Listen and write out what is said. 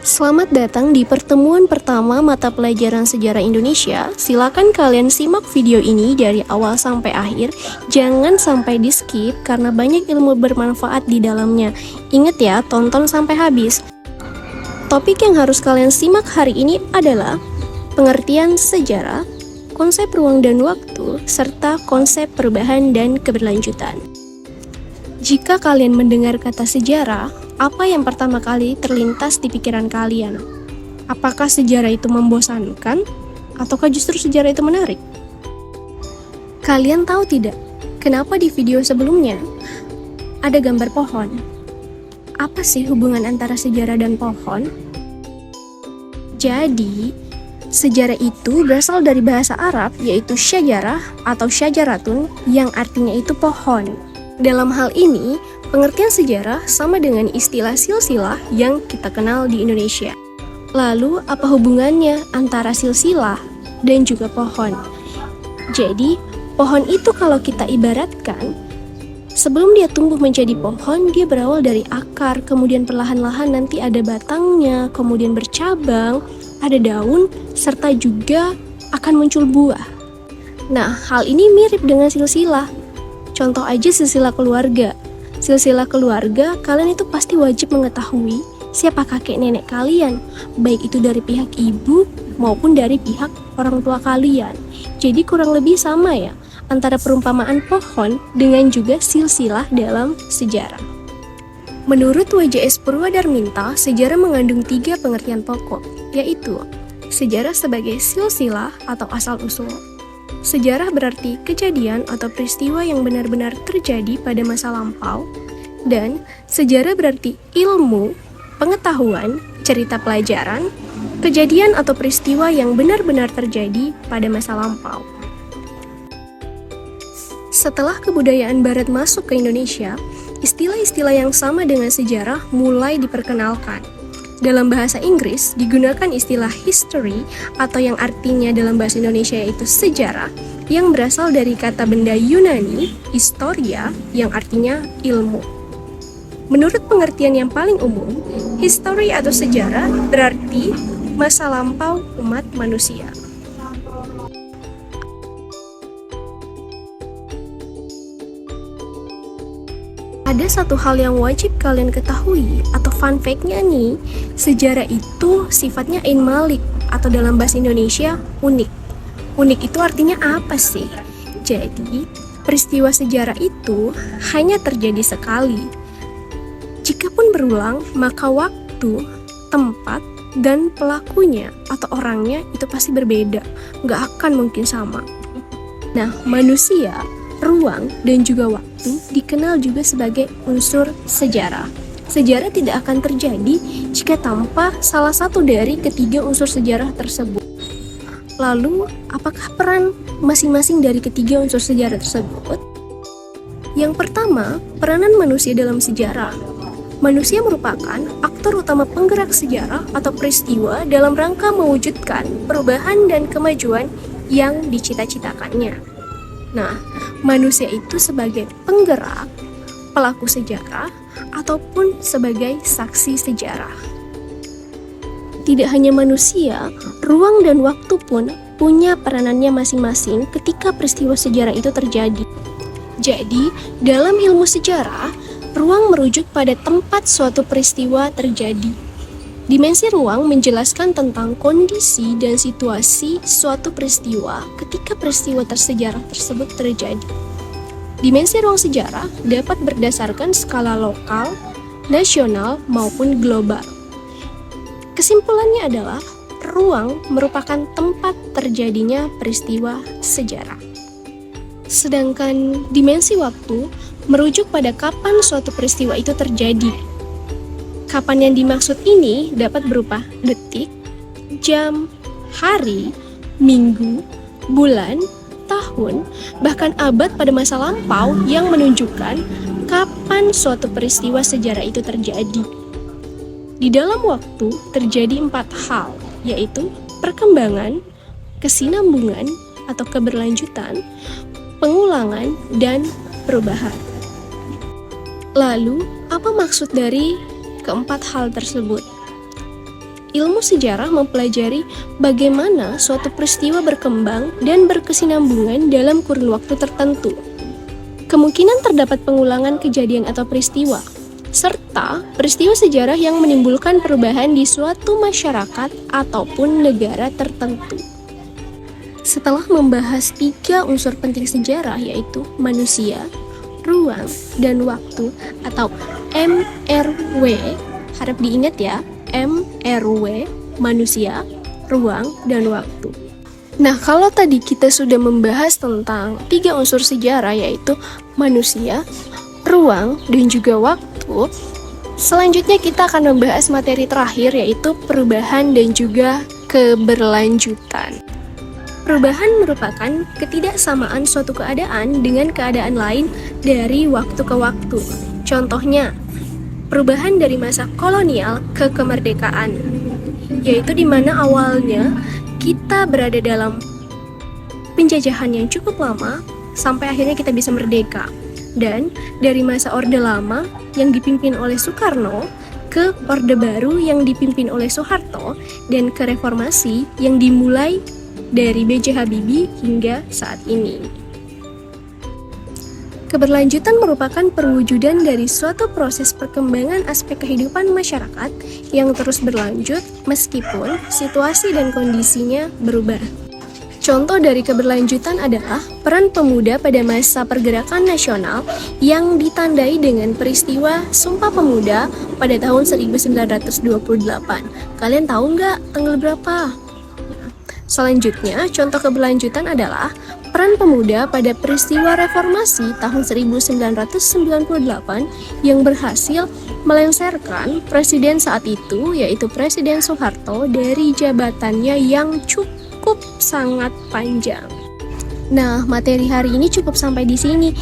Selamat datang di pertemuan pertama mata pelajaran sejarah Indonesia. Silakan kalian simak video ini dari awal sampai akhir. Jangan sampai di skip karena banyak ilmu bermanfaat di dalamnya. Ingat ya, tonton sampai habis. Topik yang harus kalian simak hari ini adalah pengertian sejarah, konsep ruang dan waktu, serta konsep perubahan dan keberlanjutan. Jika kalian mendengar kata sejarah, apa yang pertama kali terlintas di pikiran kalian? Apakah sejarah itu membosankan? Ataukah justru sejarah itu menarik? Kalian tahu tidak, kenapa di video sebelumnya ada gambar pohon? Apa sih hubungan antara sejarah dan pohon? Jadi, sejarah itu berasal dari bahasa Arab yaitu syajarah atau syajaratun yang artinya itu pohon. Dalam hal ini, pengertian sejarah sama dengan istilah silsilah yang kita kenal di Indonesia. Lalu, apa hubungannya antara silsilah dan juga pohon? Jadi, pohon itu kalau kita ibaratkan, sebelum dia tumbuh menjadi pohon, dia berawal dari akar, kemudian perlahan-lahan nanti ada batangnya, kemudian bercabang, ada daun, serta juga akan muncul buah. Nah, hal ini mirip dengan silsilah. Contoh aja silsilah keluarga. Silsilah keluarga, kalian itu pasti wajib mengetahui siapa kakek nenek kalian, baik itu dari pihak ibu maupun dari pihak orang tua kalian. Jadi kurang lebih sama ya, antara perumpamaan pohon dengan juga silsilah dalam sejarah. Menurut W.J.S. Purwadarminta, sejarah mengandung 3 pengertian pokok, yaitu sejarah sebagai silsilah atau asal-usul. Sejarah berarti kejadian atau peristiwa yang benar-benar terjadi pada masa lampau, dan sejarah berarti ilmu, pengetahuan, cerita pelajaran, kejadian atau peristiwa yang benar-benar terjadi pada masa lampau. Setelah kebudayaan Barat masuk ke Indonesia, istilah-istilah yang sama dengan sejarah mulai diperkenalkan. Dalam bahasa Inggris digunakan istilah history atau yang artinya dalam bahasa Indonesia yaitu sejarah yang berasal dari kata benda Yunani, historia, yang artinya ilmu. Menurut pengertian yang paling umum, history atau sejarah berarti masa lampau umat manusia. Ada satu hal yang wajib kalian ketahui atau fun fact-nya nih, sejarah itu sifatnya ain malik atau dalam bahasa Indonesia unik. Unik itu artinya apa sih? Jadi, peristiwa sejarah itu hanya terjadi sekali. Jikapun berulang, maka waktu, tempat, dan pelakunya atau orangnya itu pasti berbeda, nggak akan mungkin sama. Nah, manusia, ruang, dan juga waktu dikenal juga sebagai unsur sejarah. Sejarah tidak akan terjadi jika tanpa salah satu dari ketiga unsur sejarah tersebut. Lalu, apakah peran masing-masing dari ketiga unsur sejarah tersebut? Yang pertama, peranan manusia dalam sejarah. Manusia merupakan aktor utama penggerak sejarah atau peristiwa dalam rangka mewujudkan perubahan dan kemajuan yang dicita-citakannya. Nah, manusia itu sebagai penggerak, pelaku sejarah, ataupun sebagai saksi sejarah. Tidak hanya manusia, ruang dan waktu pun punya peranannya masing-masing ketika peristiwa sejarah itu terjadi. Jadi, dalam ilmu sejarah, ruang merujuk pada tempat suatu peristiwa terjadi. Dimensi ruang menjelaskan tentang kondisi dan situasi suatu peristiwa ketika peristiwa tersejarah tersebut terjadi. Dimensi ruang sejarah dapat berdasarkan skala lokal, nasional, maupun global. Kesimpulannya adalah, ruang merupakan tempat terjadinya peristiwa sejarah. Sedangkan dimensi waktu merujuk pada kapan suatu peristiwa itu terjadi. Kapan yang dimaksud ini dapat berupa detik, jam, hari, minggu, bulan, tahun, bahkan abad pada masa lampau yang menunjukkan kapan suatu peristiwa sejarah itu terjadi. Di dalam waktu terjadi 4 hal, yaitu perkembangan, kesinambungan atau keberlanjutan, pengulangan, dan perubahan. Lalu, apa maksud dari keempat hal tersebut? ilmu sejarah mempelajari bagaimana suatu peristiwa berkembang dan berkesinambungan dalam kurun waktu tertentu. Kemungkinan terdapat pengulangan kejadian atau peristiwa, serta peristiwa sejarah yang menimbulkan perubahan di suatu masyarakat ataupun negara tertentu. Setelah membahas 3 unsur penting sejarah, yaitu manusia, ruang, dan waktu atau MRW, harap diingat ya, MRW, manusia, ruang, dan waktu. Nah, kalau tadi kita sudah membahas tentang 3 unsur sejarah, yaitu manusia, ruang, dan juga waktu, selanjutnya kita akan membahas materi terakhir, yaitu perubahan dan juga keberlanjutan. Perubahan merupakan ketidaksamaan suatu keadaan dengan keadaan lain dari waktu ke waktu. Contohnya, perubahan dari masa kolonial ke kemerdekaan, yaitu di mana awalnya kita berada dalam penjajahan yang cukup lama sampai akhirnya kita bisa merdeka. Dan dari masa Orde Lama yang dipimpin oleh Soekarno ke Orde Baru yang dipimpin oleh Soeharto, dan ke reformasi yang dimulai dari B.J. Habibie hingga saat ini. Keberlanjutan merupakan perwujudan dari suatu proses perkembangan aspek kehidupan masyarakat yang terus berlanjut meskipun situasi dan kondisinya berubah. Contoh dari keberlanjutan adalah peran pemuda pada masa pergerakan nasional yang ditandai dengan peristiwa Sumpah Pemuda pada tahun 1928. Kalian tahu nggak tanggal berapa? Selanjutnya, contoh keberlanjutan adalah peran pemuda pada peristiwa reformasi tahun 1998 yang berhasil melengsarkan presiden saat itu, yaitu Presiden Soeharto, dari jabatannya yang cukup sangat panjang. Nah, materi hari ini cukup sampai di sini.